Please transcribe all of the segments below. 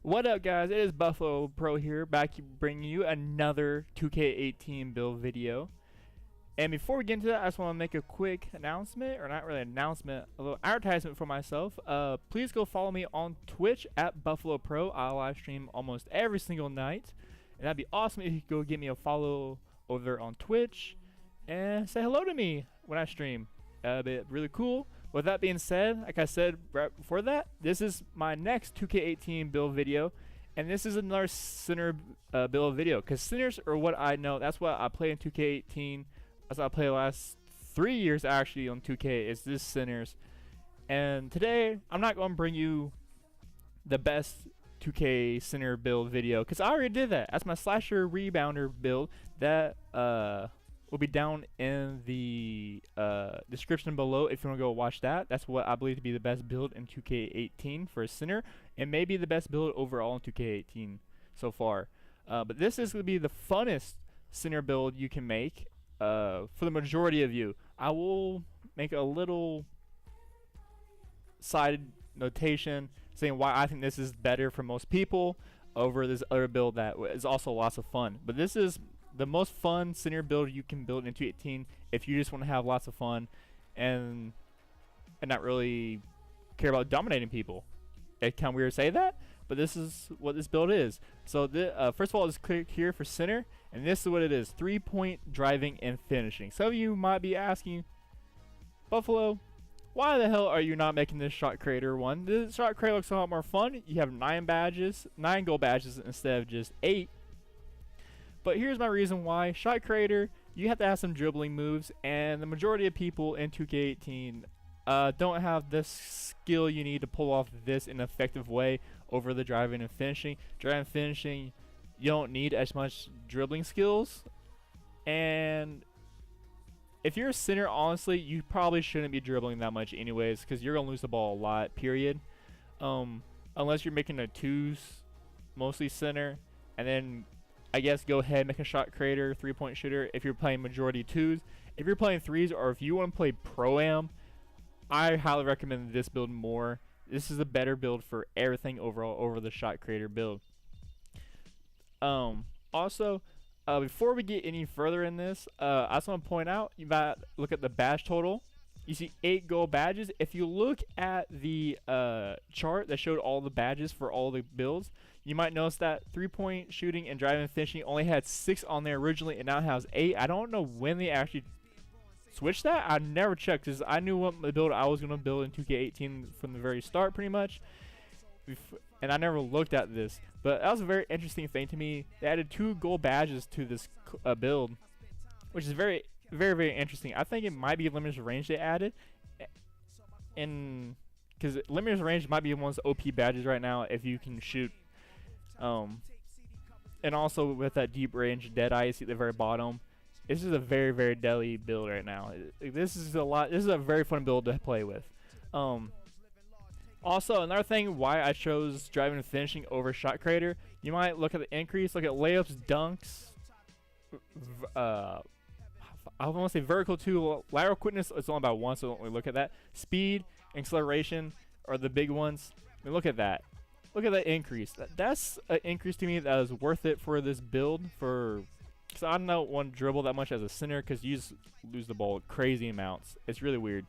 What up, guys? It is Buffalo Pro here, back bringing you another 2K18 build video. And before we get into that, I just want to make a quick announcement, or not really an announcement, a little advertisement for myself. Please go follow me on Twitch at Buffalo Pro. I live stream almost every single night, and that'd be awesome if you could go give me a follow over there on Twitch and say hello to me when I stream. That'd be really cool. With that being said, like I said right before that, this is my next 2K18 build video, and this is another center build video, because centers are what I know. That's what I play in 2K18. That's what I played the last 3 years actually on 2K, is this centers. And today, I'm not going to bring you the best 2K center build video, because I already did that. That's my slasher rebounder build. That will be down in the description below if you want to go watch that. That's what I believe to be the best build in 2K18 for a center, and maybe the best build overall in 2K18 so far. But this is going to be the funnest center build you can make for the majority of you. I will make a little side notation saying why I think this is better for most people over this other build that is also lots of fun. But this is the most fun center build you can build in 2K18 if you just want to have lots of fun and not really care about dominating people. It's kind of weird to say that, but this is what this build is. So first of all, just click here for center, and this is what it is: 3-point driving and finishing. Some of you might be asking, Buffalo, why the hell are you not making this shot creator one? This shot creator looks a lot more fun. You have 9 gold badges instead of just 8. But here's my reason why. Shot creator, you have to have some dribbling moves, and the majority of people in 2K18 don't have the skill you need to pull off this in an effective way over the driving and finishing. Driving and finishing, you don't need as much dribbling skills, and if you're a center, honestly, you probably shouldn't be dribbling that much anyways, because you're going to lose the ball a lot, period. Unless you're making a 2s, mostly center, and then I guess go ahead, make a shot creator, 3-point shooter if you're playing majority 2s. If you're playing 3s, or if you want to play Pro-Am, I highly recommend this build more. This is a better build for everything overall over the shot creator build. Also, before we get any further in this, I just want to point out, you might look at the badge total. You see 8 gold badges. If you look at the chart that showed all the badges for all the builds, you might notice that 3-point shooting and driving and finishing only had 6 on there originally, and now it has 8. I don't know when they actually switched that. I never checked, because I knew what the build I was going to build in 2K18 from the very start, pretty much. And I never looked at this. But that was a very interesting thing to me. They added 2 gold badges to this build, which is very, very, very interesting. I think it might be limited range they added, and because limited range might be one of those OP badges right now if you can shoot. And also with that deep range dead eye, you see at the very bottom. This is a very, very deadly build right now. This is a very fun build to play with. Also, another thing why I chose driving and finishing over shot creator, you might look at the increase, look at layups, dunks, I want to say vertical 2, lateral quickness is only about 1, so don't really look at that. Speed, acceleration are the big ones. I mean, look at that. Look at that increase. That's an increase to me that is worth it for this build. Because I don't want to dribble that much as a center, because you just lose the ball crazy amounts. It's really weird.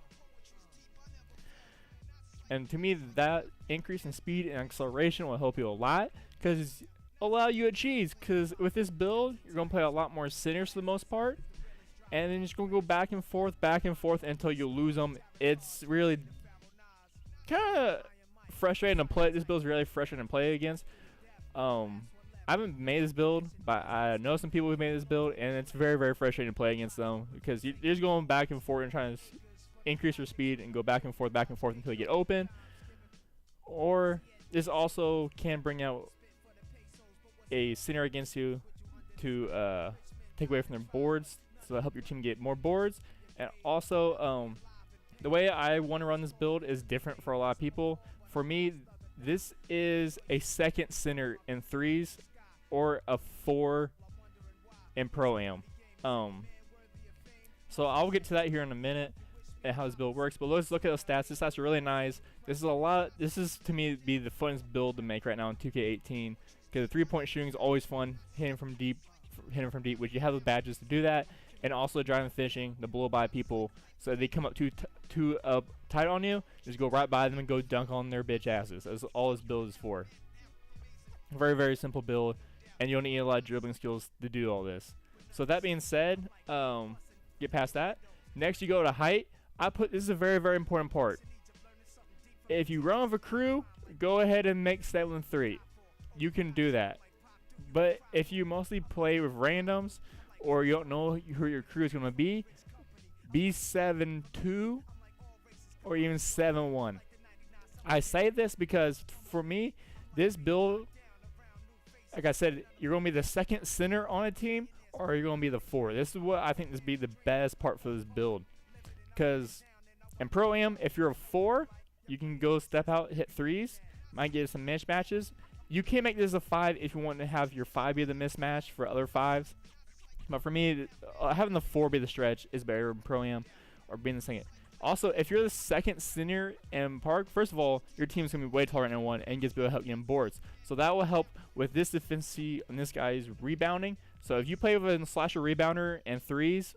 And to me, that increase in speed and acceleration will help you a lot, because allow you to cheese. Because with this build, you're going to play a lot more centers for the most part, and then you're just going to go back and forth until you lose them. It's really kind of frustrating to play. This build is really frustrating to play against. I haven't made this build, but I know some people who made this build, and it's very, very frustrating to play against them, because you're just going back and forth and trying to increase your speed and go back and forth until you get open. Or this also can bring out a center against you to take away from their boards, so that'll help your team get more boards. And also, the way I want to run this build is different for a lot of people. For me, this is a second center in 3s or a 4 in Pro-Am. So I'll get to that here in a minute. and how this build works. But let's look at those stats. This stats are really nice. This is to me be the funnest build to make right now in 2K18 because the 3-point shooting is always fun. Hitting from deep, which you have the badges to do that, and also driving fishing to blow by people. So they come up too tight on you, just go right by them and go dunk on their bitch asses. That's all this build is for. Very, very simple build, and you don't need a lot of dribbling skills to do all this. So that being said, get past that. Next, you go to height. This is a very, very important part. If you run with a crew, go ahead and make 7-3. You can do that. But if you mostly play with randoms, or you don't know who your crew is going to be 7-2 or even 7-1. I say this because for me, this build, like I said, you're going to be the second center on a team, or you're going to be the 4. This is what I think this be the best part for this build. Because in Pro-Am, if you're a 4, you can go step out, hit 3s, might get some mismatches. You can make this a 5 if you want to have your 5 be the mismatch for other 5s. But for me, having the 4 be the stretch is better in Pro-Am, or being the second. Also, if you're the second senior in Park, first of all, your team's going to be way taller than one and gets to be able to help you in boards. So that will help with this defensive and this guy's rebounding. So if you play with a slasher rebounder and 3s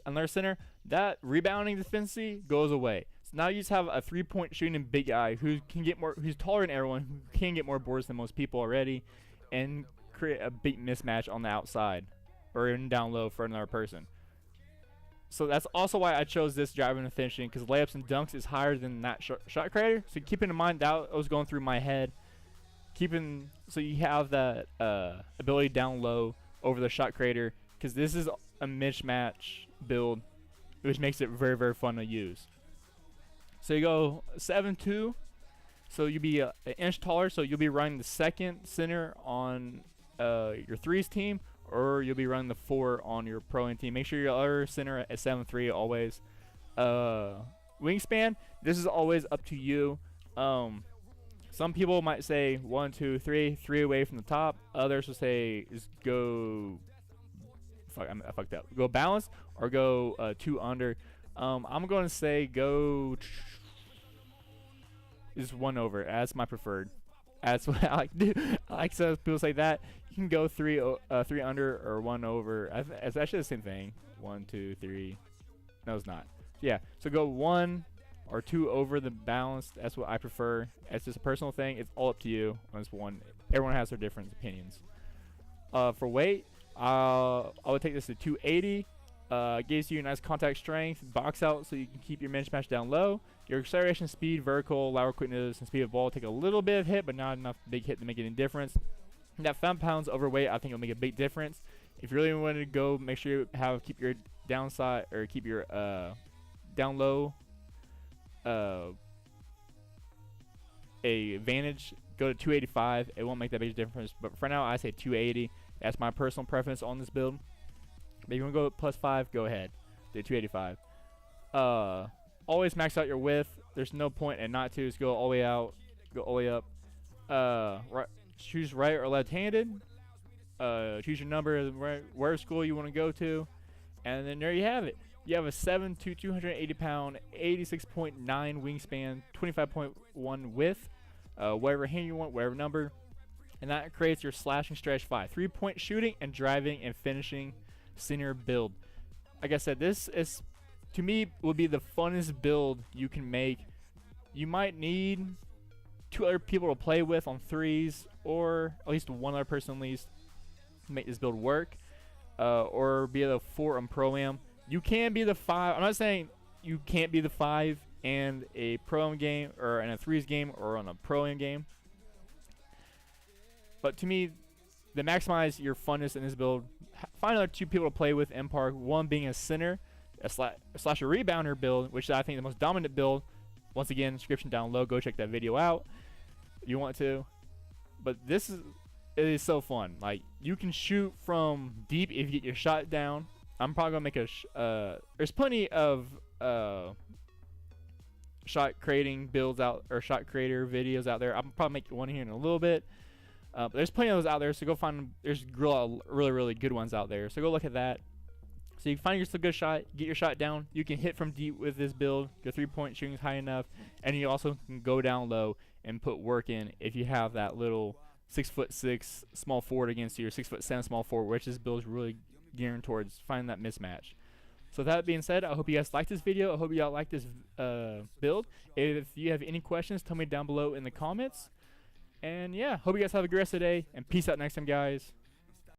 on their center, that rebounding defensive goes away. So now you just have a 3-point shooting big guy who can get more, who's taller than everyone, who can get more boards than most people already, and create a big mismatch on the outside or even down low for another person. So that's also why I chose this driving and finishing, because layups and dunks is higher than that shot creator. So keeping in mind that was going through my head. So you have that ability down low over the shot creator, because this is a mismatch build, which makes it very, very fun to use. So you go 7-2, so you'll be an inch taller, so you'll be running the second center on your 3s team, or you'll be running the 4 on your Pro-Am team. Make sure your other center at 7-3 always. Wingspan, this is always up to you. Some people might say 1, 2, 3, 3 away from the top. Others will say just go. I fucked up. Go balance or go 2 under. I'm going to say go is 1 over. That's my preferred. That's what I like to do. I like to people say that. You can go 3 under or 1 over. It's actually the same thing. 1, 2, 3. No, it's not. Yeah. So go 1 or 2 over the balance. That's what I prefer. It's just a personal thing. It's all up to you on this one. Everyone has their different opinions. For weight, I would take this to 280. Gives you a nice contact strength, box out so you can keep your mismatch down low. Your acceleration, speed, vertical, lateral quickness, and speed of ball take a little bit of hit, but not enough big hit to make any difference. And that 5 pounds overweight, I think will make a big difference. If you really want to go, make sure you keep your downside or keep your down low a advantage. Go to 285. It won't make that big difference, but for now I say 280. That's my personal preference on this build. But if you want to go plus 5, go ahead. Do 285. Always max out your width. There's no point in not to. Just go all the way out. Go all the way up. Choose right or left-handed. Choose your number, where school you want to go to. And then there you have it. You have a 7'2", 280-pound, 86.9 wingspan, 25.1 width. Whatever hand you want, whatever number. And that creates your slashing stretch 5. 3-point shooting and driving and finishing senior build. Like I said, this is, to me, would be the funnest build you can make. You might need 2 other people to play with on 3s, or at least 1 other person at least to make this build work, or be the 4 on Pro-Am. You can be the 5. I'm not saying you can't be the 5 in a Pro-Am game or in a 3s game or on a Pro-Am game. But to me, to maximize your funness in this build, find other 2 people to play with in Park. 1 being a center, a slasher rebounder build, which I think is the most dominant build. Once again, description down low. Go check that video out if you want to. But it is so fun. Like, you can shoot from deep if you get your shot down. I'm probably gonna make there's plenty of shot creating builds out, or shot creator videos out there. I'll probably make one here in a little bit. But there's plenty of those out there, so go find them. There's really, really good ones out there, so go look at that. So you find yourself a good shot, get your shot down. You can hit from deep with this build. Your 3-point shooting is high enough, and you also can go down low and put work in if you have that little 6'6" small forward against you, or 6'7" small forward, which this build is really geared towards finding that mismatch. So that being said, I hope you guys liked this video. I hope y'all like this build. If you have any questions, tell me down below in the comments. And yeah, hope you guys have a great rest of the day, and peace out next time, guys.